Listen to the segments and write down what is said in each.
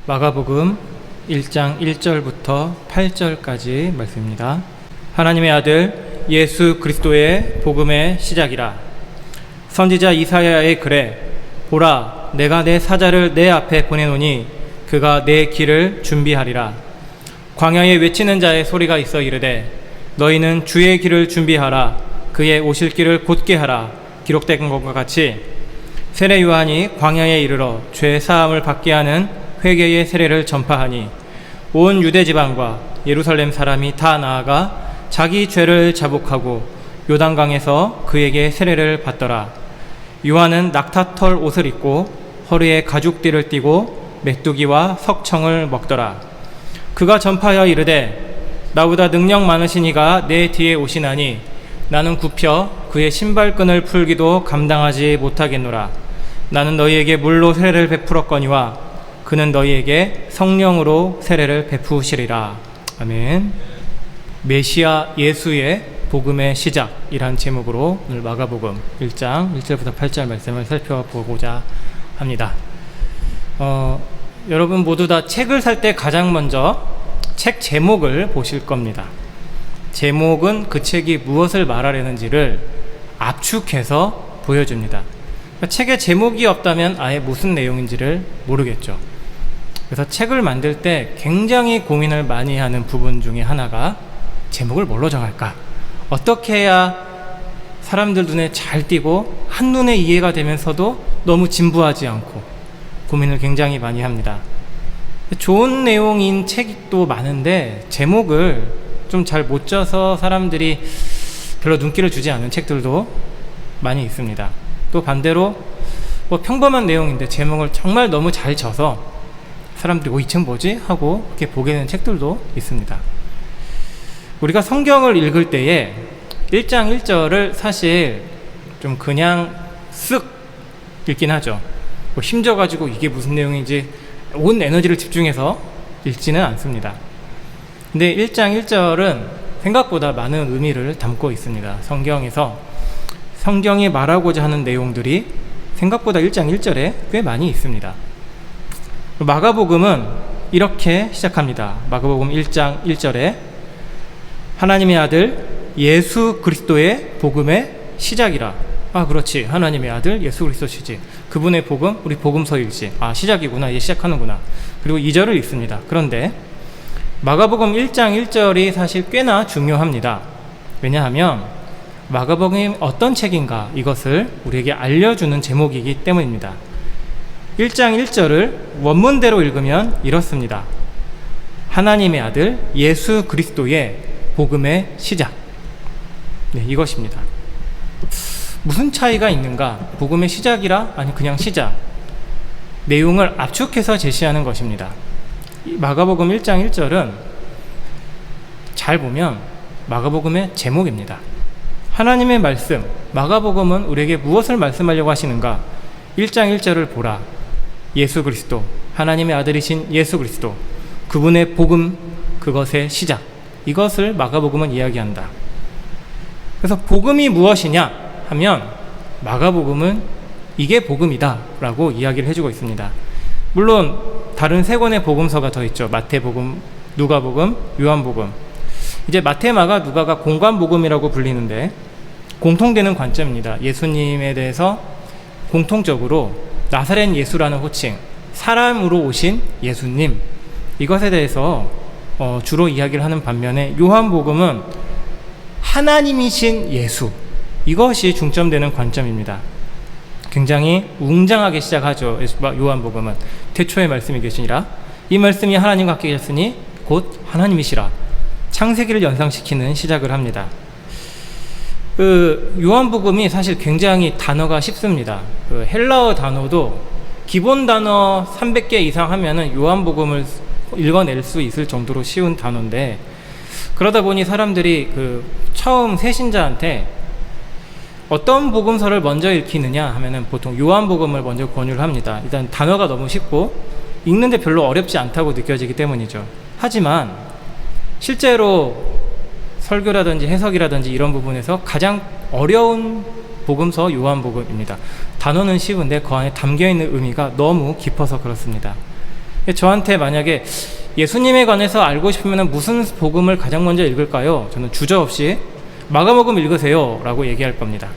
마가복음 1장 1절부터 8절까지 말씀입니다. 하나님의 아들 예수 그리스도의 복음의 시작이라. 선지자 이사야의 글에 보라, 내가 내 사자를 내 앞에 보내노니 그가 내 길을 준비하리라. 광야에 외치는 자의 소리가 있어 이르되 너희는 주의 길을 준비하라. 그의 오실 길을 곧게 하라. 기록된 것과 같이 세례 요한이 광야에 이르러 죄 사함을 받게 하는 회개의 세례를 전파하니 온 유대 지방과 예루살렘 사람이 다 나아가 자기 죄를 자복하고 요단강에서 그에게 세례를 받더라. 요한은 낙타털 옷을 입고 허리에 가죽띠를 띠고 메뚜기와 석청을 먹더라. 그가 전파하여 이르되 나보다 능력 많으신 이가 내 뒤에 오시나니 나는 굽혀 그의 신발끈을 풀기도 감당하지 못하겠노라. 나는 너희에게 물로 세례를 베풀었거니와 그는 너희에게 성령으로 세례를 베푸시리라. 아멘. 메시아 예수의 복음의 시작이란 제목으로 오늘 마가복음 1장 1절부터 8절 말씀을 살펴보고자 합니다. 여러분 모두 다 책을 살 때 가장 먼저 책 제목을 보실 겁니다. 제목은 그 책이 무엇을 말하려는지를 압축해서 보여줍니다. 그러니까 책에 제목이 없다면 아예 무슨 내용인지를 모르겠죠. 그래서 책을 만들 때 굉장히 고민을 많이 하는 부분 중에 하나가 제목을 뭘로 정할까? 어떻게 해야 사람들 눈에 잘 띄고 한눈에 이해가 되면서도 너무 진부하지 않고 고민을 굉장히 많이 합니다. 좋은 내용인 책도 많은데 제목을 좀 잘 못 져서 사람들이 별로 눈길을 주지 않는 책들도 많이 있습니다. 또 반대로 평범한 내용인데 제목을 정말 너무 잘 져서 사람들이 이 책 뭐지? 하고 이렇게 보게 되는 책들도 있습니다. 우리가 성경을 읽을 때에 1장 1절을 사실 좀 그냥 쓱 읽긴 하죠. 힘줘가지고 이게 무슨 내용인지 온 에너지를 집중해서 읽지는 않습니다. 근데 1장 1절은 생각보다 많은 의미를 담고 있습니다. 성경이 말하고자 하는 내용들이 생각보다 1장 1절에 꽤 많이 있습니다. 마가복음은 이렇게 시작합니다. 마가복음 1장 1절에 하나님의 아들 예수 그리스도의 복음의 시작이라. 그렇지. 하나님의 아들 예수 그리스도시지. 그분의 복음, 우리 복음서일지. 시작이구나. 이제 시작하는구나. 그리고 2절을 읽습니다. 그런데 마가복음 1장 1절이 사실 꽤나 중요합니다. 왜냐하면 마가복음이 어떤 책인가 이것을 우리에게 알려주는 제목이기 때문입니다. 1장 1절을 원문대로 읽으면 이렇습니다. 하나님의 아들 예수 그리스도의 복음의 시작. 네, 이것입니다. 무슨 차이가 있는가? 복음의 시작이라? 아니 그냥 시작. 내용을 압축해서 제시하는 것입니다. 마가복음 1장 1절은 잘 보면 마가복음의 제목입니다. 하나님의 말씀, 마가복음은 우리에게 무엇을 말씀하려고 하시는가? 1장 1절을 보라. 예수 그리스도, 하나님의 아들이신 예수 그리스도, 그분의 복음, 그것의 시작. 이것을 마가복음은 이야기한다. 그래서 복음이 무엇이냐 하면 마가복음은 이게 복음이다 라고 이야기를 해주고 있습니다. 물론 다른 세 권의 복음서가 더 있죠. 마태복음, 누가복음, 요한복음. 이제 마태, 마가, 누가가 공관복음이라고 불리는데 공통되는 관점입니다. 예수님에 대해서 공통적으로 나사렛 예수라는 호칭, 사람으로 오신 예수님, 이것에 대해서 주로 이야기를 하는 반면에 요한복음은 하나님이신 예수, 이것이 중점되는 관점입니다. 굉장히 웅장하게 시작하죠. 요한복음은 태초에 말씀이 계시니라 이 말씀이 하나님과 함께 계셨으니 곧 하나님이시라. 창세기를 연상시키는 시작을 합니다. 요한복음이 사실 굉장히 단어가 쉽습니다. 헬라어 단어도 기본 단어 300개 이상 하면은 요한복음을 읽어낼 수 있을 정도로 쉬운 단어인데, 그러다 보니 사람들이 처음 새신자한테 어떤 복음서를 먼저 읽히느냐 하면은 보통 요한복음을 먼저 권유를 합니다. 일단 단어가 너무 쉽고 읽는데 별로 어렵지 않다고 느껴지기 때문이죠. 하지만 실제로 설교라든지 해석이라든지 이런 부분에서 가장 어려운 복음서 요한복음입니다. 단어는 쉬운데 그 안에 담겨있는 의미가 너무 깊어서 그렇습니다. 저한테 만약에 예수님에 관해서 알고 싶으면 무슨 복음을 가장 먼저 읽을까요? 저는 주저없이 마가복음 읽으세요 라고 얘기할 겁니다.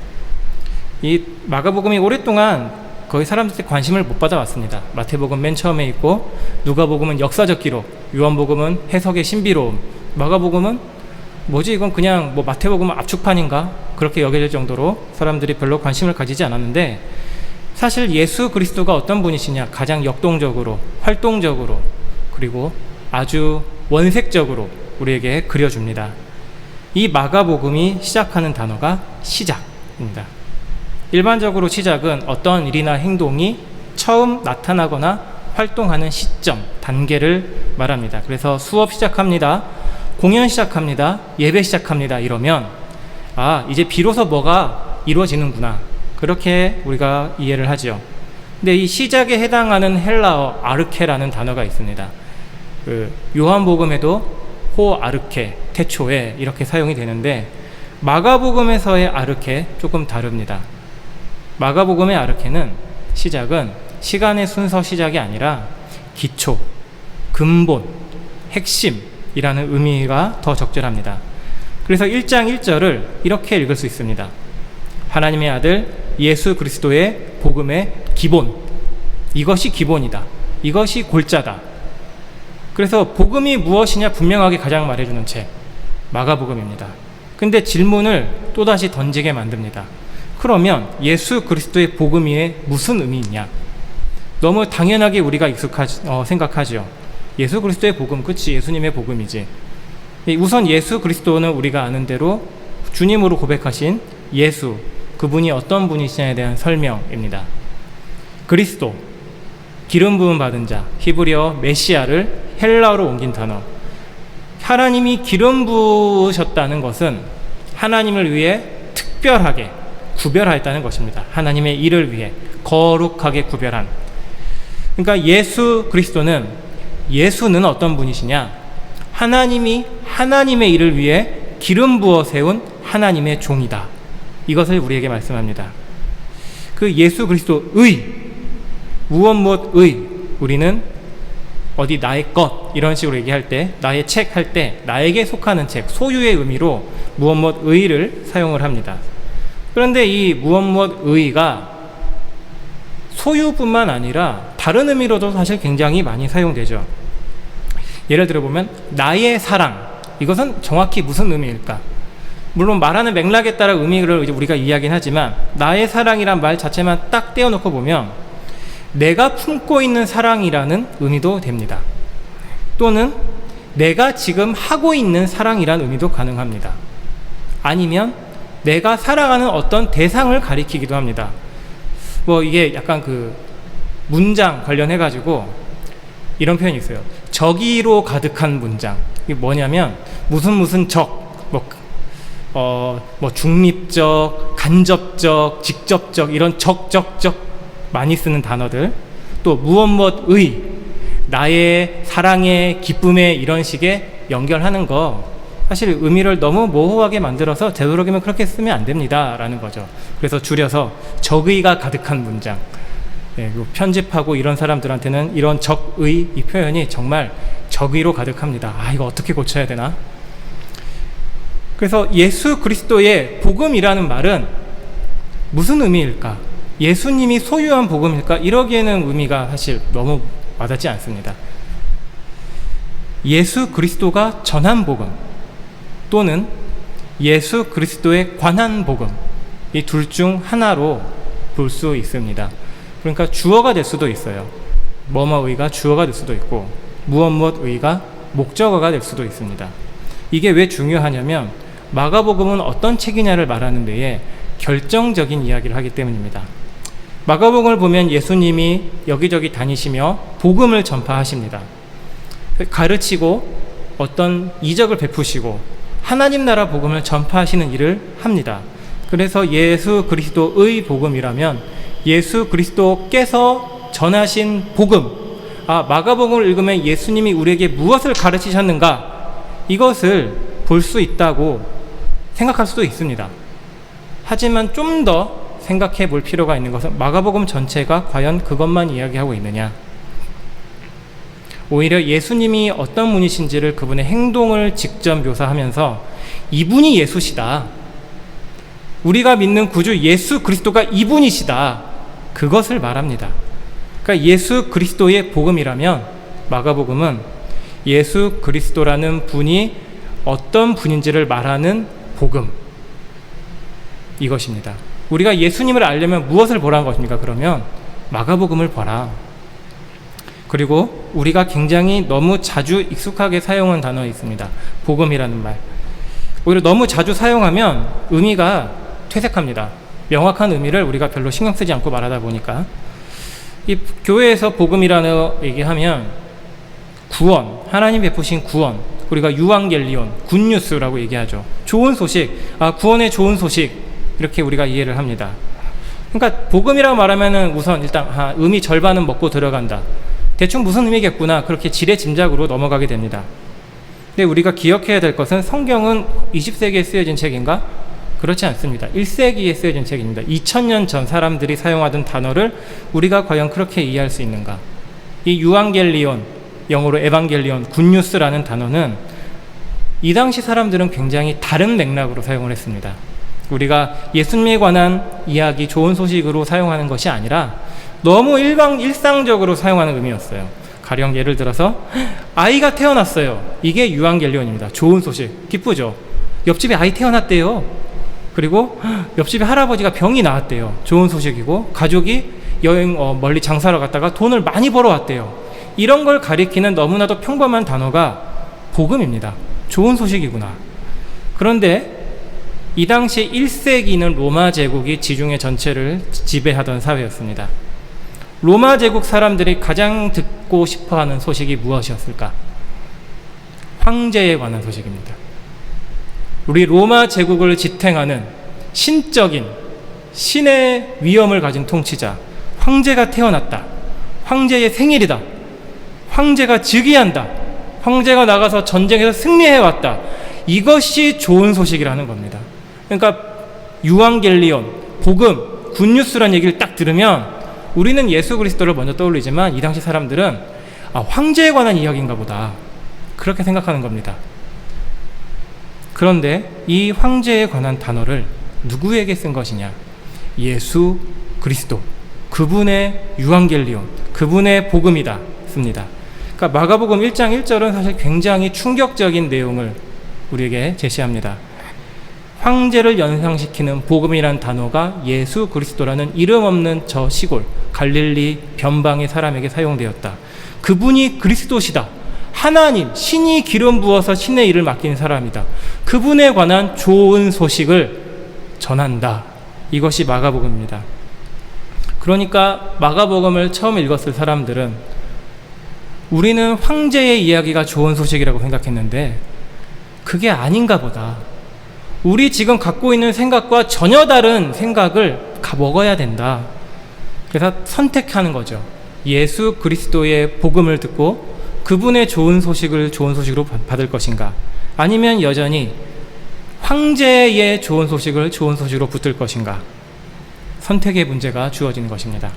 이 마가복음이 오랫동안 거의 사람들한테 관심을 못 받아왔습니다. 마태복음 맨 처음에 있고, 누가복음은 역사적 기록, 요한복음은 해석의 신비로움, 마가복음은 뭐지 이건 그냥 뭐 마태복음은 압축판인가 그렇게 여겨질 정도로 사람들이 별로 관심을 가지지 않았는데, 사실 예수 그리스도가 어떤 분이시냐 가장 역동적으로, 활동적으로, 그리고 아주 원색적으로 우리에게 그려줍니다. 이 마가복음이 시작하는 단어가 시작입니다. 일반적으로 시작은 어떤 일이나 행동이 처음 나타나거나 활동하는 시점, 단계를 말합니다. 그래서 수업 시작합니다, 공연 시작합니다, 예배 시작합니다 이러면 이제 비로소 뭐가 이루어지는구나, 그렇게 우리가 이해를 하죠. 근데 이 시작에 해당하는 헬라어 아르케라는 단어가 있습니다. 요한복음에도 호 아르케, 태초에 이렇게 사용이 되는데, 마가복음에서의 아르케 조금 다릅니다. 마가복음의 아르케는 시작은 시간의 순서 시작이 아니라 기초, 근본, 핵심이라는 의미가 더 적절합니다. 그래서 1장 1절을 이렇게 읽을 수 있습니다. 하나님의 아들 예수 그리스도의 복음의 기본, 이것이 기본이다, 이것이 골자다. 그래서 복음이 무엇이냐 분명하게 가장 말해주는 책 마가복음입니다. 근데 질문을 또다시 던지게 만듭니다. 그러면 예수 그리스도의 복음이 무슨 의미 있냐? 너무 당연하게 우리가 생각하죠. 예수 그리스도의 복음, 그치, 예수님의 복음이지. 우선 예수 그리스도는 우리가 아는 대로 주님으로 고백하신 예수, 그분이 어떤 분이시냐에 대한 설명입니다. 그리스도, 기름 부음 받은 자, 히브리어 메시아를 헬라어로 옮긴 단어. 하나님이 기름 부으셨다는 것은 하나님을 위해 특별하게 구별하였다는 것입니다. 하나님의 일을 위해 거룩하게 구별한. 그러니까 예수는 어떤 분이시냐? 하나님이 하나님의 일을 위해 기름 부어 세운 하나님의 종이다. 이것을 우리에게 말씀합니다. 그 예수 그리스도의, 무엇 우리는 어디 나의 것 이런 식으로 얘기할 때, 나의 책 할 때 나에게 속하는 책, 소유의 의미로 무엇의를 사용을 합니다. 그런데 이 무엇의가 소유뿐만 아니라 다른 의미로도 사실 굉장히 많이 사용되죠. 예를 들어 보면 나의 사랑, 이것은 정확히 무슨 의미일까? 물론 말하는 맥락에 따라 의미를 우리가 이야기는 하지만, 나의 사랑이란 말 자체만 딱 떼어놓고 보면 내가 품고 있는 사랑이라는 의미도 됩니다. 또는 내가 지금 하고 있는 사랑이라는 의미도 가능합니다. 아니면 내가 사랑하는 어떤 대상을 가리키기도 합니다. 이게 약간 문장 관련해가지고 이런 표현이 있어요. 적의로 가득한 문장. 이게 뭐냐면 무슨 적, 중립적, 간접적, 직접적, 이런 적적적 많이 쓰는 단어들, 또 무엇의, 나의 사랑의, 기쁨의, 이런 식의 연결하는 거, 사실 의미를 너무 모호하게 만들어서 되도록이면 그렇게 쓰면 안 됩니다 라는 거죠. 그래서 줄여서 적의가 가득한 문장. 편집하고 이런 사람들한테는 이런 적의, 이 표현이 정말 적의로 가득합니다. 이거 어떻게 고쳐야 되나? 그래서 예수 그리스도의 복음이라는 말은 무슨 의미일까? 예수님이 소유한 복음일까? 이러기에는 의미가 사실 너무 와닿지 않습니다. 예수 그리스도가 전한 복음, 또는 예수 그리스도에 관한 복음, 이 둘 중 하나로 볼 수 있습니다. 그러니까 주어가 될 수도 있어요. 뭐뭐의가 주어가 될 수도 있고, 무엇의가 목적어가 될 수도 있습니다. 이게 왜 중요하냐면 마가복음은 어떤 책이냐를 말하는 데에 결정적인 이야기를 하기 때문입니다. 마가복음을 보면 예수님이 여기저기 다니시며 복음을 전파하십니다. 가르치고 어떤 이적을 베푸시고 하나님 나라 복음을 전파하시는 일을 합니다. 그래서 예수 그리스도의 복음이라면 예수 그리스도께서 전하신 복음, 마가복음을 읽으면 예수님이 우리에게 무엇을 가르치셨는가, 이것을 볼 수 있다고 생각할 수도 있습니다. 하지만 좀 더 생각해 볼 필요가 있는 것은 마가복음 전체가 과연 그것만 이야기하고 있느냐. 오히려 예수님이 어떤 분이신지를 그분의 행동을 직접 묘사하면서 이분이 예수시다, 우리가 믿는 구주 예수 그리스도가 이분이시다, 그것을 말합니다. 그러니까 예수 그리스도의 복음이라면 마가복음은 예수 그리스도라는 분이 어떤 분인지를 말하는 복음, 이것입니다. 우리가 예수님을 알려면 무엇을 보라는 것입니까? 그러면 마가복음을 보라. 그리고 우리가 굉장히 너무 자주 익숙하게 사용한 단어 있습니다. 복음이라는 말. 오히려 너무 자주 사용하면 의미가 퇴색합니다. 명확한 의미를 우리가 별로 신경 쓰지 않고 말하다 보니까. 이 교회에서 복음이라는 얘기하면 구원, 하나님 베푸신 구원, 우리가 유앙겔리온, 굿뉴스라고 얘기하죠. 좋은 소식, 구원의 좋은 소식, 이렇게 우리가 이해를 합니다. 그러니까 복음이라고 말하면은 우선 일단 의미 절반은 먹고 들어간다, 대충 무슨 의미겠구나, 그렇게 지레짐작으로 넘어가게 됩니다. 근데 우리가 기억해야 될 것은 성경은 20세기에 쓰여진 책인가? 그렇지 않습니다. 1세기에 쓰여진 책입니다. 2000년 전 사람들이 사용하던 단어를 우리가 과연 그렇게 이해할 수 있는가? 이 유앙겔리온, 영어로 에반겔리온, 굿뉴스라는 단어는 이 당시 사람들은 굉장히 다른 맥락으로 사용을 했습니다. 우리가 예수님에 관한 이야기, 좋은 소식으로 사용하는 것이 아니라 너무 일상적으로 사용하는 의미였어요. 가령 예를 들어서 아이가 태어났어요. 이게 유앙겔리온입니다. 좋은 소식, 기쁘죠? 옆집에 아이 태어났대요. 그리고 옆집에 할아버지가 병이 나았대요. 좋은 소식이고, 가족이 여행 멀리 장사를 갔다가 돈을 많이 벌어왔대요. 이런 걸 가리키는 너무나도 평범한 단어가 복음입니다. 좋은 소식이구나. 그런데 이 당시 1세기는 로마 제국이 지중해 전체를 지배하던 사회였습니다. 로마 제국 사람들이 가장 듣고 싶어하는 소식이 무엇이었을까? 황제에 관한 소식입니다. 우리 로마 제국을 지탱하는 신적인 신의 위엄을 가진 통치자, 황제가 태어났다, 황제의 생일이다, 황제가 즉위한다, 황제가 나가서 전쟁에서 승리해왔다, 이것이 좋은 소식이라는 겁니다. 그러니까 유앙겔리온, 복음, 굿뉴스라는 얘기를 딱 들으면 우리는 예수 그리스도를 먼저 떠올리지만 이 당시 사람들은 황제에 관한 이야기인가 보다, 그렇게 생각하는 겁니다. 그런데 이 황제에 관한 단어를 누구에게 쓴 것이냐? 예수 그리스도, 그분의 유앙겔리온, 그분의 복음이다 씁니다. 그러니까 마가복음 1장 1절은 사실 굉장히 충격적인 내용을 우리에게 제시합니다. 황제를 연상시키는 복음이라는 단어가 예수 그리스도라는 이름 없는 저 시골 갈릴리 변방의 사람에게 사용되었다. 그분이 그리스도시다. 하나님, 신이 기름 부어서 신의 일을 맡긴 사람이다. 그분에 관한 좋은 소식을 전한다. 이것이 마가복음입니다. 그러니까 마가복음을 처음 읽었을 사람들은 우리는 황제의 이야기가 좋은 소식이라고 생각했는데 그게 아닌가 보다. 우리 지금 갖고 있는 생각과 전혀 다른 생각을 먹어야 된다. 그래서 선택하는 거죠. 예수 그리스도의 복음을 듣고 그분의 좋은 소식을 좋은 소식으로 받을 것인가, 아니면 여전히 황제의 좋은 소식을 좋은 소식으로 붙들 것인가. 선택의 문제가 주어지는 것입니다.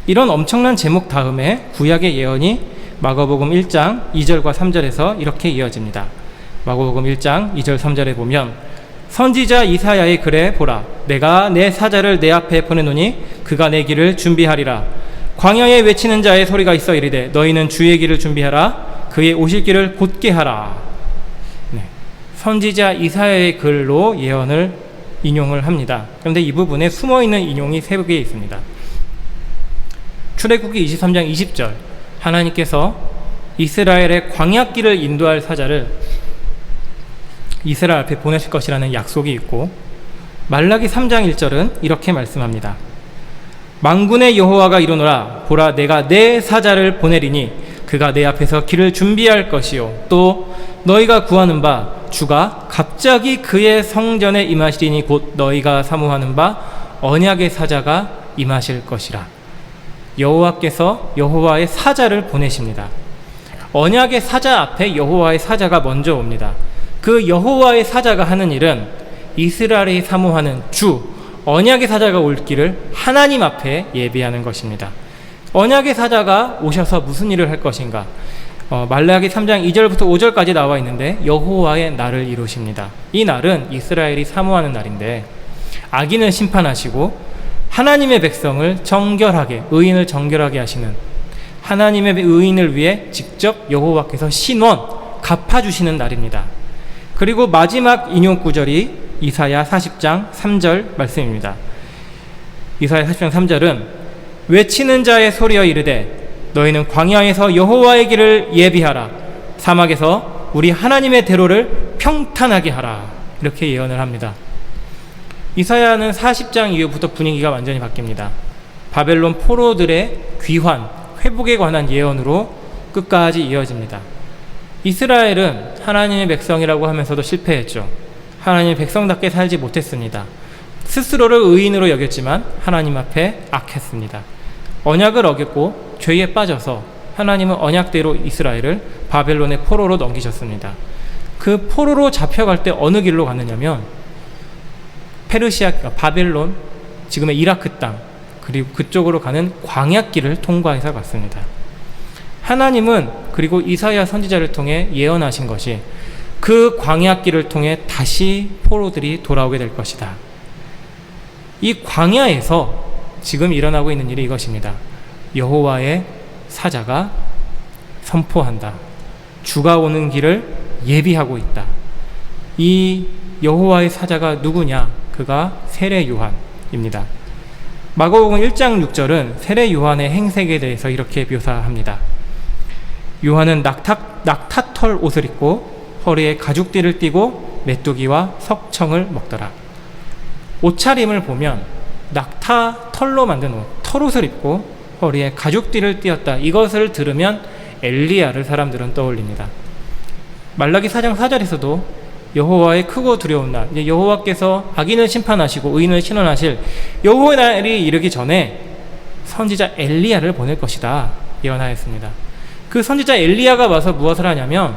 이런 엄청난 제목 다음에 구약의 예언이 마가복음 1장 2절과 3절에서 이렇게 이어집니다. 마가복음 1장 2절 3절에 보면 선지자 이사야의 글에 보라, 내가 내 사자를 내 앞에 보내노니 그가 내 길을 준비하리라. 광야에 외치는 자의 소리가 있어 이르되 너희는 주의 길을 준비하라. 그의 오실 길을 곧게 하라. 네. 선지자 이사야의 글로 예언을 인용을 합니다. 그런데 이 부분에 숨어있는 인용이 세 개 있습니다. 출애굽기 23장 20절, 하나님께서 이스라엘의 광야길을 인도할 사자를 이스라엘 앞에 보내실 것이라는 약속이 있고, 말라기 3장 1절은 이렇게 말씀합니다. 만군의 여호와가 이르노라, 보라 내가 내 사자를 보내리니 그가 내 앞에서 길을 준비할 것이요 또 너희가 구하는 바 주가 갑자기 그의 성전에 임하시리니 곧 너희가 사모하는 바 언약의 사자가 임하실 것이라. 여호와께서 여호와의 사자를 보내십니다. 언약의 사자 앞에 여호와의 사자가 먼저 옵니다. 그 여호와의 사자가 하는 일은 이스라엘이 사모하는 주 언약의 사자가 올 길을 하나님 앞에 예비하는 것입니다. 언약의 사자가 오셔서 무슨 일을 할 것인가? 말라기 3장 2절부터 5절까지 나와 있는데 여호와의 날을 이루십니다. 이 날은 이스라엘이 사모하는 날인데 악인을 심판하시고 하나님의 백성을 정결하게, 의인을 정결하게 하시는, 하나님의 의인을 위해 직접 여호와께서 신원 갚아주시는 날입니다. 그리고 마지막 인용 구절이 이사야 40장 3절 말씀입니다. 이사야 40장 3절은 외치는 자의 소리여 이르되 너희는 광야에서 여호와의 길을 예비하라, 사막에서 우리 하나님의 대로를 평탄하게 하라, 이렇게 예언을 합니다. 이사야는 40장 이후부터 분위기가 완전히 바뀝니다. 바벨론 포로들의 귀환, 회복에 관한 예언으로 끝까지 이어집니다. 이스라엘은 하나님의 백성이라고 하면서도 실패했죠. 하나님의 백성답게 살지 못했습니다. 스스로를 의인으로 여겼지만 하나님 앞에 악했습니다. 언약을 어겼고 죄에 빠져서 하나님은 언약대로 이스라엘을 바벨론의 포로로 넘기셨습니다. 그 포로로 잡혀갈 때 어느 길로 갔느냐면 페르시아, 바벨론, 지금의 이라크 땅, 그리고 그쪽으로 가는 광야길을 통과해서 갔습니다. 하나님은 그리고 이사야 선지자를 통해 예언하신 것이 그 광야길을 통해 다시 포로들이 돌아오게 될 것이다. 이 광야에서 지금 일어나고 있는 일이 이것입니다. 여호와의 사자가 선포한다. 주가 오는 길을 예비하고 있다. 이 여호와의 사자가 누구냐? 그가 세례 요한입니다. 마가복음 1장 6절은 세례 요한의 행색에 대해서 이렇게 묘사합니다. 요한은 낙타털 옷을 입고 허리에 가죽띠를 띠고 메뚜기와 석청을 먹더라. 옷차림을 보면 낙타 털로 만든 옷, 털옷을 입고 허리에 가죽띠를 띠었다. 이것을 들으면 엘리야를 사람들은 떠올립니다. 말라기 4장 4절에서도 여호와의 크고 두려운 날, 여호와께서 악인을 심판하시고 의인을 신원하실 여호와의 날이 이르기 전에 선지자 엘리야를 보낼 것이다 예언하였습니다. 그 선지자 엘리야가 와서 무엇을 하냐면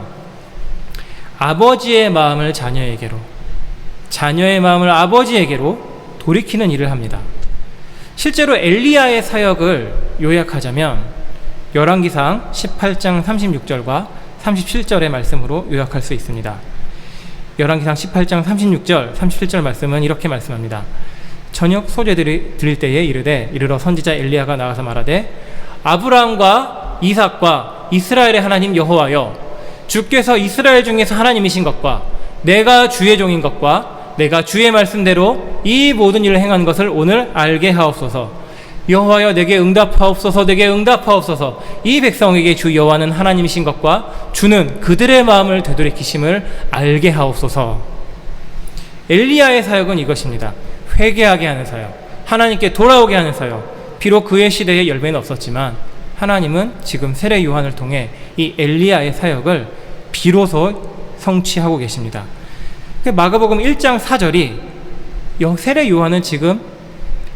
아버지의 마음을 자녀에게로, 자녀의 마음을 아버지에게로 돌이키는 일을 합니다. 실제로 엘리야의 사역을 요약하자면 열왕기상 18장 36절과 37절의 말씀으로 요약할 수 있습니다. 열왕기상 18장 36절, 37절 말씀은 이렇게 말씀합니다. 저녁 소재들이 드릴 때에 이르러 선지자 엘리야가 나가서 말하되 아브라함과 이삭과 이스라엘의 하나님 여호와여, 주께서 이스라엘 중에서 하나님이신 것과 내가 주의 종인 것과 내가 주의 말씀대로 이 모든 일을 행한 것을 오늘 알게 하옵소서. 여호와여 내게 응답하옵소서, 내게 응답하옵소서. 이 백성에게 주 여호와는 하나님이신 것과 주는 그들의 마음을 되돌이키심을 알게 하옵소서. 엘리야의 사역은 이것입니다. 회개하게 하는 사역, 하나님께 돌아오게 하는 사역. 비록 그의 시대에 열매는 없었지만 하나님은 지금 세례 요한을 통해 이 엘리야의 사역을 비로소 성취하고 계십니다. 마가복음 1장 4절이 세례 요한은 지금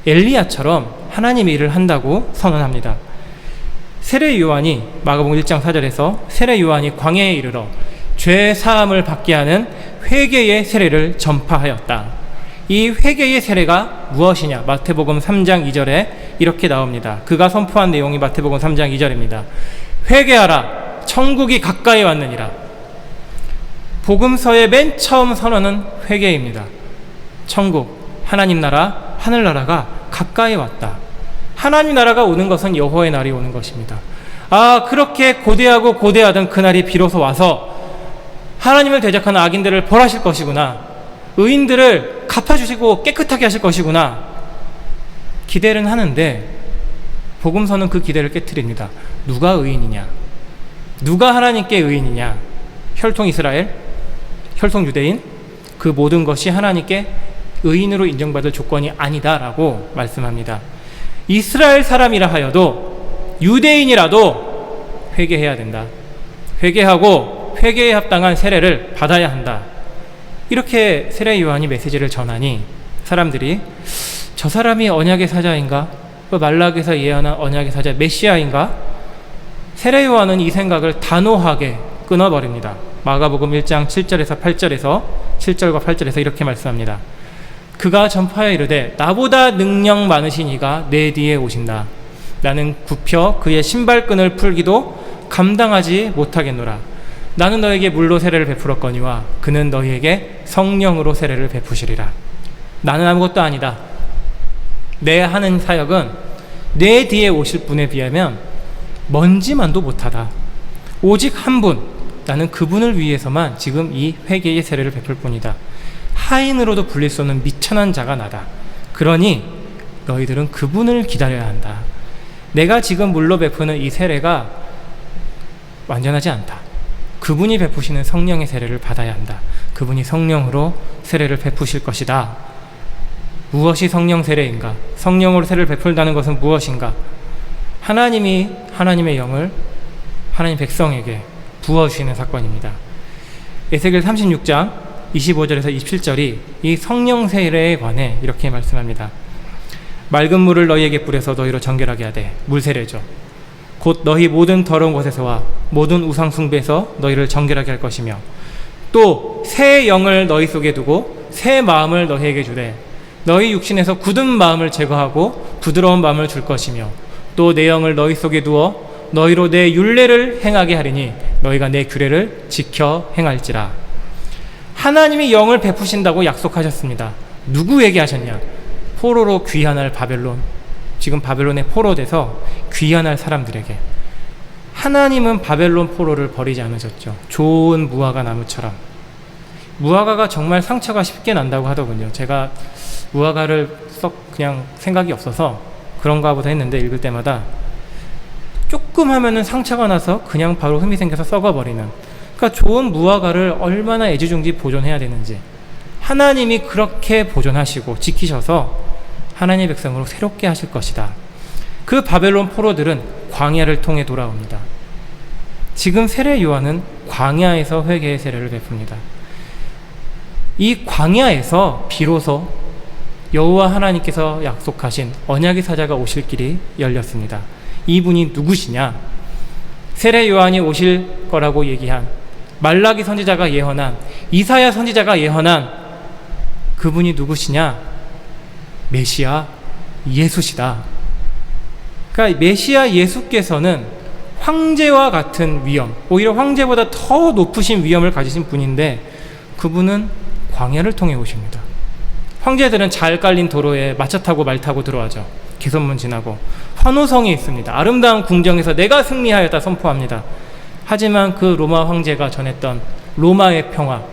엘리야처럼 하나님의 일을 한다고 선언합니다. 세례 요한이 마가복음 1장 4절에서 세례 요한이 광야에 이르러 죄 사함을 받게 하는 회개의 세례를 전파하였다. 이 회개의 세례가 무엇이냐? 마태복음 3장 2절에 이렇게 나옵니다. 그가 선포한 내용이 마태복음 3장 2절입니다. 회개하라, 천국이 가까이 왔느니라. 복음서의 맨 처음 선언은 회개입니다. 천국, 하나님 나라, 하늘나라가 가까이 왔다. 하나님 나라가 오는 것은 여호와의 날이 오는 것입니다. 아, 그렇게 고대하고 고대하던 그날이 비로소 와서 하나님을 대적하는 악인들을 벌하실 것이구나, 의인들을 갚아주시고 깨끗하게 하실 것이구나 기대는 하는데 복음서는 그 기대를 깨트립니다. 누가 의인이냐? 누가 하나님께 의인이냐? 혈통 이스라엘, 혈통 유대인, 그 모든 것이 하나님께 의인으로 인정받을 조건이 아니다라고 말씀합니다. 이스라엘 사람이라 하여도 유대인이라도 회개해야 된다. 회개하고 회개에 합당한 세례를 받아야 한다. 이렇게 세례 요한이 메시지를 전하니 사람들이 저 사람이 언약의 사자인가? 말라기에서 예언한 언약의 사자 메시아인가? 세례 요한은 이 생각을 단호하게 끊어버립니다. 마가복음 1장 7절에서 7절과 8절에서 이렇게 말씀합니다. 그가 전파하여 이르되 나보다 능력 많으신 이가 내 뒤에 오신다. 나는 굽혀 그의 신발끈을 풀기도 감당하지 못하겠노라. 나는 너에게 물로 세례를 베풀었거니와 그는 너희에게 성령으로 세례를 베푸시리라. 나는 아무것도 아니다. 내 하는 사역은 내 뒤에 오실 분에 비하면 먼지만도 못하다. 오직 한 분, 나는 그분을 위해서만 지금 이 회개의 세례를 베풀 뿐이다. 하인으로도 불릴 수 없는 미천한 자가 나다. 그러니 너희들은 그분을 기다려야 한다. 내가 지금 물로 베푸는 이 세례가 완전하지 않다. 그분이 베푸시는 성령의 세례를 받아야 한다. 그분이 성령으로 세례를 베푸실 것이다. 무엇이 성령 세례인가? 성령으로 세례를 베풀다는 것은 무엇인가? 하나님이 하나님의 영을 하나님 백성에게 부어주시는 사건입니다. 에스겔 36장 25절에서 27절이 이 성령 세례에 관해 이렇게 말씀합니다. 맑은 물을 너희에게 뿌려서 너희로 정결하게 하되, 물 세례죠. 곧 너희 모든 더러운 곳에서와 모든 우상 숭배에서 너희를 정결하게 할 것이며, 또 새 영을 너희 속에 두고 새 마음을 너희에게 주되 너희 육신에서 굳은 마음을 제거하고 부드러운 마음을 줄 것이며, 또 내 영을 너희 속에 두어 너희로 내 율례를 행하게 하리니 너희가 내 규례를 지켜 행할지라. 하나님이 영을 베푸신다고 약속하셨습니다. 누구에게 하셨냐? 포로로 귀환할 바벨론, 지금 바벨론에 포로돼서 귀환할 사람들에게. 하나님은 바벨론 포로를 버리지 않으셨죠. 좋은 무화과 나무처럼. 무화과가 정말 상처가 쉽게 난다고 하더군요. 제가 무화과를 썩 그냥 생각이 없어서 그런가 보다 했는데, 읽을 때마다 조금 하면은 상처가 나서 그냥 바로 흠이 생겨서 썩어버리는, 그러니까 좋은 무화과를 얼마나 애지중지 보존해야 되는지 하나님이 그렇게 보존하시고 지키셔서 하나님의 백성으로 새롭게 하실 것이다. 그 바벨론 포로들은 광야를 통해 돌아옵니다. 지금 세례 요한은 광야에서 회개의 세례를 베풉니다. 이 광야에서 비로소 여호와 하나님께서 약속하신 언약의 사자가 오실 길이 열렸습니다. 이분이 누구시냐? 세례 요한이 오실 거라고 얘기한, 말라기 선지자가 예언한, 이사야 선지자가 예언한 그분이 누구시냐? 메시아 예수시다. 그러니까 메시아 예수께서는 황제와 같은 위엄, 오히려 황제보다 더 높으신 위엄을 가지신 분인데, 그분은 광야를 통해 오십니다. 황제들은 잘 깔린 도로에 마차 타고 말 타고 들어와죠. 개선문 지나고 환호성이 있습니다. 아름다운 궁정에서 내가 승리하였다 선포합니다. 하지만 그 로마 황제가 전했던 로마의 평화,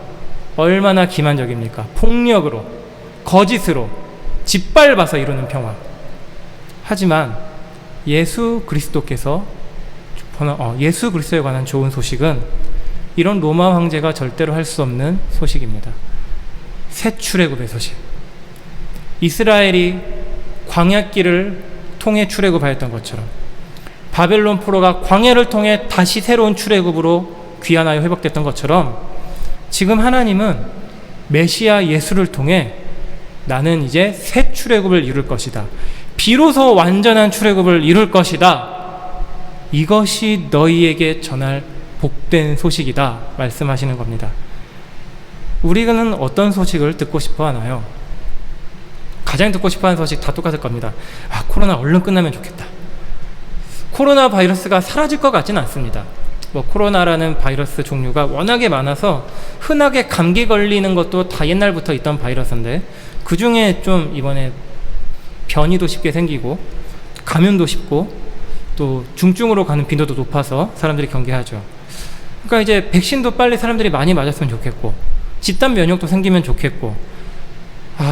얼마나 기만적입니까? 폭력으로, 거짓으로 짓밟아서 이루는 평화. 하지만 예수 그리스도께서 예수 그리스도에 관한 좋은 소식은 이런 로마 황제가 절대로 할 수 없는 소식입니다. 새 출애굽의 소식. 이스라엘이 광야길을 통해 출애굽하였던 것처럼 바벨론 포로가 광야를 통해 다시 새로운 출애굽으로 귀환하여 회복됐던 것처럼, 지금 하나님은 메시아 예수를 통해 나는 이제 새 출애굽을 이룰 것이다. 비로소 완전한 출애굽을 이룰 것이다. 이것이 너희에게 전할 복된 소식이다 말씀하시는 겁니다. 우리는 어떤 소식을 듣고 싶어 하나요? 가장 듣고 싶어하는 소식 다 똑같을 겁니다. 코로나 얼른 끝나면 좋겠다. 코로나 바이러스가 사라질 것 같지는 않습니다. 코로나라는 바이러스 종류가 워낙에 많아서 흔하게 감기 걸리는 것도 다 옛날부터 있던 바이러스인데, 그 중에 좀 이번에 변이도 쉽게 생기고 감염도 쉽고 또 중증으로 가는 빈도도 높아서 사람들이 경계하죠. 그러니까 이제 백신도 빨리 사람들이 많이 맞았으면 좋겠고, 집단 면역도 생기면 좋겠고,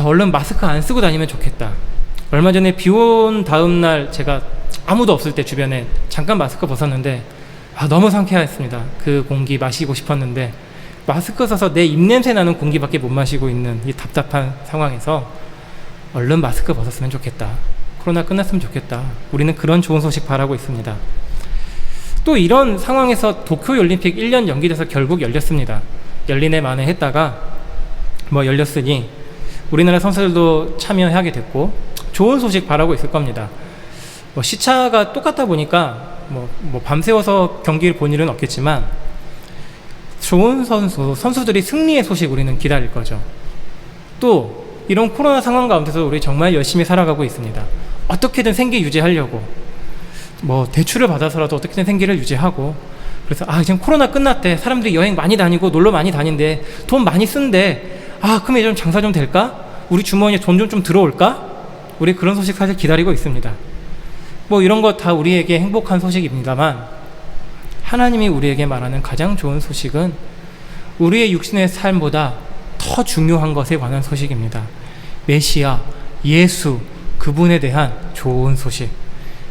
얼른 마스크 안 쓰고 다니면 좋겠다. 얼마 전에 비 온 다음 날 제가 아무도 없을 때 주변에 잠깐 마스크 벗었는데 너무 상쾌했습니다. 그 공기 마시고 싶었는데 마스크 써서 내 입냄새 나는 공기밖에 못 마시고 있는 이 답답한 상황에서 얼른 마스크 벗었으면 좋겠다. 코로나 끝났으면 좋겠다. 우리는 그런 좋은 소식 바라고 있습니다. 또 이런 상황에서 도쿄올림픽 1년 연기돼서 결국 열렸습니다. 열리네 마네 했다가 열렸으니 우리나라 선수들도 참여하게 됐고 좋은 소식 바라고 있을 겁니다. 시차가 똑같다 보니까 밤새워서 경기를 본 일은 없겠지만 좋은 선수들이 승리의 소식 우리는 기다릴 거죠. 또 이런 코로나 상황 가운데서 우리 정말 열심히 살아가고 있습니다. 어떻게든 생계 유지하려고 대출을 받아서라도 어떻게든 생계를 유지하고 그래서 지금 코로나 끝났대. 사람들이 여행 많이 다니고 놀러 많이 다닌대. 돈 많이 쓴대. 그럼 이제 좀 장사 좀 될까? 우리 주머니에 돈 좀 들어올까? 우리 그런 소식 사실 기다리고 있습니다. 뭐 이런 거 다 우리에게 행복한 소식입니다만, 하나님이 우리에게 말하는 가장 좋은 소식은 우리의 육신의 삶보다 더 중요한 것에 관한 소식입니다. 메시아, 예수, 그분에 대한 좋은 소식.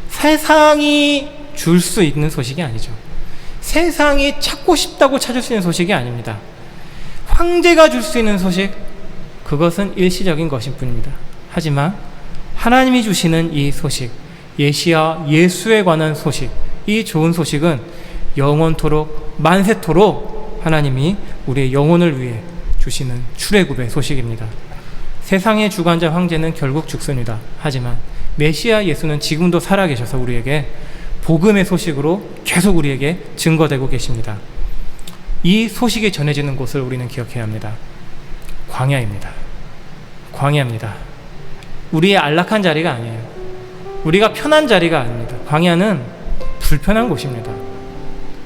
세상이 줄 수 있는 소식이 아니죠. 세상이 찾고 싶다고 찾을 수 있는 소식이 아닙니다. 황제가 줄 수 있는 소식, 그것은 일시적인 것일 뿐입니다. 하지만 하나님이 주시는 이 소식, 메시아 예수에 관한 소식, 이 좋은 소식은 영원토록 만세토록 하나님이 우리의 영혼을 위해 주시는 출애굽의 소식입니다. 세상의 주관자 황제는 결국 죽습니다. 하지만 메시아 예수는 지금도 살아계셔서 우리에게 복음의 소식으로 계속 우리에게 증거되고 계십니다. 이 소식이 전해지는 곳을 우리는 기억해야 합니다. 광야입니다. 광야입니다. 우리의 안락한 자리가 아니에요. 우리가 편한 자리가 아닙니다. 광야는 불편한 곳입니다.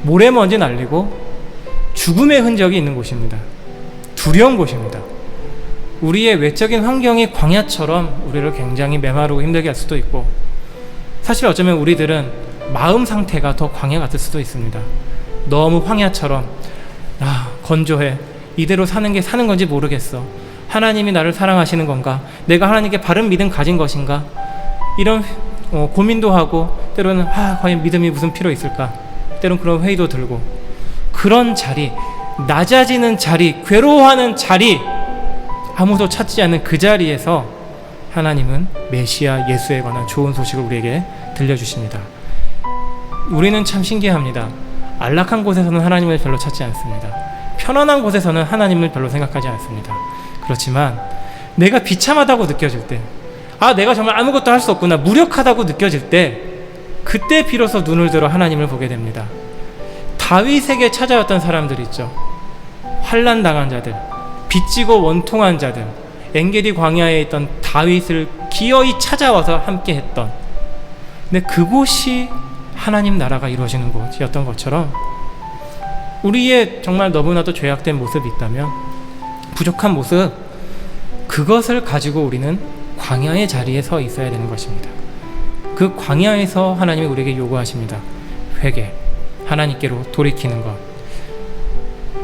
모래먼지 날리고 죽음의 흔적이 있는 곳입니다. 두려운 곳입니다. 우리의 외적인 환경이 광야처럼 우리를 굉장히 메마르고 힘들게 할 수도 있고, 사실 어쩌면 우리들은 마음 상태가 더 광야 같을 수도 있습니다. 너무 황야처럼 건조해. 이대로 사는 게 사는 건지 모르겠어. 하나님이 나를 사랑하시는 건가? 내가 하나님께 바른 믿음 가진 것인가? 이런 고민도 하고, 때로는 과연 믿음이 무슨 필요 있을까? 때로는 그런 회의도 들고, 그런 자리, 낮아지는 자리, 괴로워하는 자리, 아무도 찾지 않는 그 자리에서 하나님은 메시아 예수에 관한 좋은 소식을 우리에게 들려주십니다. 우리는 참 신기합니다. 안락한 곳에서는 하나님을 별로 찾지 않습니다. 편안한 곳에서는 하나님을 별로 생각하지 않습니다. 그렇지만 내가 비참하다고 느껴질 때, 내가 정말 아무것도 할 수 없구나, 무력하다고 느껴질 때, 그때 비로소 눈을 들어 하나님을 보게 됩니다. 다윗에게 찾아왔던 사람들 있죠. 환난 당한 자들, 빚지고 원통한 자들, 엔게디 광야에 있던 다윗을 기어이 찾아와서 함께 했던, 근데 그곳이 하나님 나라가 이루어지는 곳이었던 것처럼, 우리의 정말 너무나도 죄악된 모습이 있다면, 부족한 모습, 그것을 가지고 우리는 광야의 자리에 서 있어야 되는 것입니다. 그 광야에서 하나님이 우리에게 요구하십니다. 회개, 하나님께로 돌이키는 것.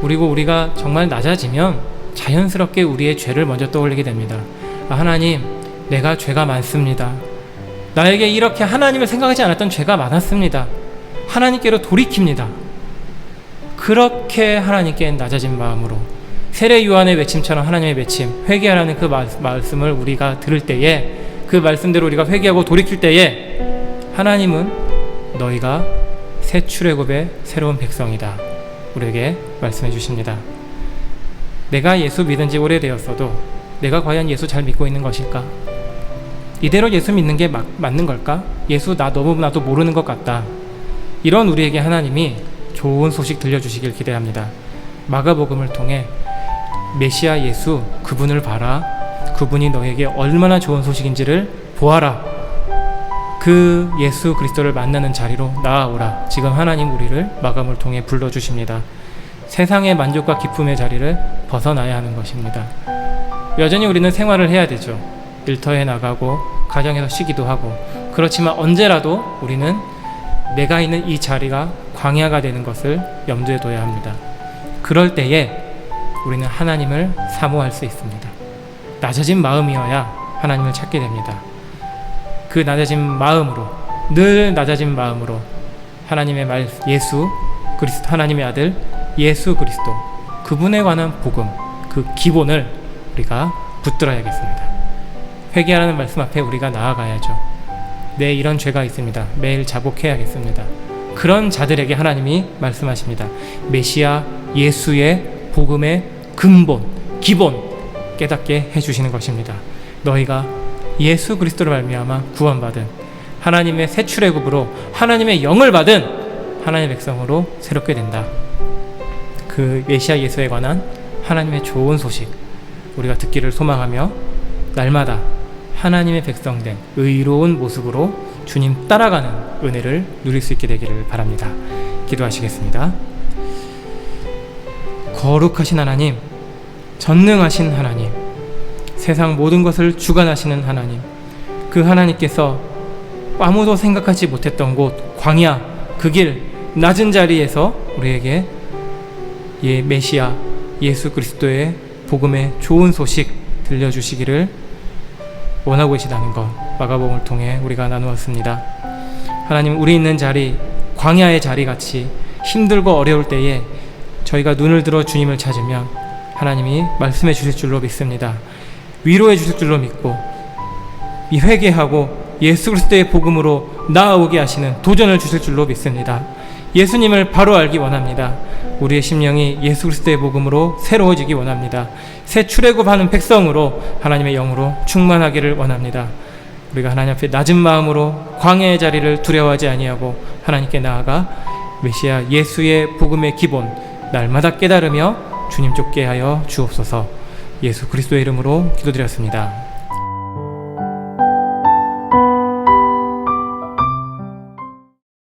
그리고 우리가 정말 낮아지면 자연스럽게 우리의 죄를 먼저 떠올리게 됩니다. 하나님, 내가 죄가 많습니다. 나에게 이렇게 하나님을 생각하지 않았던 죄가 많았습니다. 하나님께로 돌이킵니다. 그렇게 하나님께 낮아진 마음으로, 세례 요한의 외침처럼 하나님의 외침, 회개하라는 그 말씀을 우리가 들을 때에, 그 말씀대로 우리가 회개하고 돌이킬 때에, 하나님은 너희가 새 출애굽의 새로운 백성이다, 우리에게 말씀해 주십니다. 내가 예수 믿은 지 오래되었어도 내가 과연 예수 잘 믿고 있는 것일까? 이대로 예수 믿는 게 맞는 걸까? 예수 너무나도 모르는 것 같다. 이런 우리에게 하나님이 좋은 소식 들려주시길 기대합니다. 마가복음을 통해 메시아 예수, 그분을 봐라. 그분이 너에게 얼마나 좋은 소식인지를 보아라. 그 예수 그리스도를 만나는 자리로 나아오라. 지금 하나님 우리를 마감을 통해 불러주십니다. 세상의 만족과 기쁨의 자리를 벗어나야 하는 것입니다. 여전히 우리는 생활을 해야 되죠. 일터에 나가고 가정에서 쉬기도 하고, 그렇지만 언제라도 우리는 내가 있는 이 자리가 광야가 되는 것을 염두에 둬야 합니다. 그럴 때에 우리는 하나님을 사모할 수 있습니다. 낮아진 마음이어야 하나님을 찾게 됩니다. 그 낮아진 마음으로, 늘 낮아진 마음으로 하나님의 말 예수 그리스도, 하나님의 아들 예수 그리스도, 그분에 관한 복음, 그 기본을 우리가 붙들어야겠습니다. 회개하라는 말씀 앞에 우리가 나아가야죠. 내 이런 죄가 있습니다. 매일 자복해야겠습니다. 그런 자들에게 하나님이 말씀하십니다. 메시아 예수의 복음의 근본, 기본 깨닫게 해주시는 것입니다. 너희가 예수 그리스도로 말미암아 구원받은, 하나님의 새 출애굽으로 하나님의 영을 받은 하나님의 백성으로 새롭게 된다. 그 메시아 예수에 관한 하나님의 좋은 소식 우리가 듣기를 소망하며, 날마다 하나님의 백성된 의로운 모습으로 주님 따라가는 은혜를 누릴 수 있게 되기를 바랍니다. 기도하시겠습니다. 거룩하신 하나님, 전능하신 하나님, 세상 모든 것을 주관하시는 하나님, 그 하나님께서 아무도 생각하지 못했던 곳, 광야, 그 길, 낮은 자리에서 우리에게 메시아 예수 그리스도의 복음의 좋은 소식 들려주시기를 원하고 계시다는 것, 마가복음을 통해 우리가 나누었습니다. 하나님, 우리 있는 자리, 광야의 자리같이 힘들고 어려울 때에 저희가 눈을 들어 주님을 찾으면 하나님이 말씀해 주실 줄로 믿습니다. 위로해 주실 줄로 믿고 이 회개하고 예수 그리스도의 복음으로 나아오게 하시는 도전을 주실 줄로 믿습니다. 예수님을 바로 알기 원합니다. 우리의 심령이 예수 그리스도의 복음으로 새로워지기 원합니다. 새 출애굽하는 백성으로 하나님의 영으로 충만하기를 원합니다. 우리가 하나님 앞에 낮은 마음으로 광야의 자리를 두려워하지 아니하고 하나님께 나아가 메시아 예수의 복음의 기본 날마다 깨달으며 주님 쫓게 하여 주옵소서. 예수 그리스도의 이름으로 기도드렸습니다.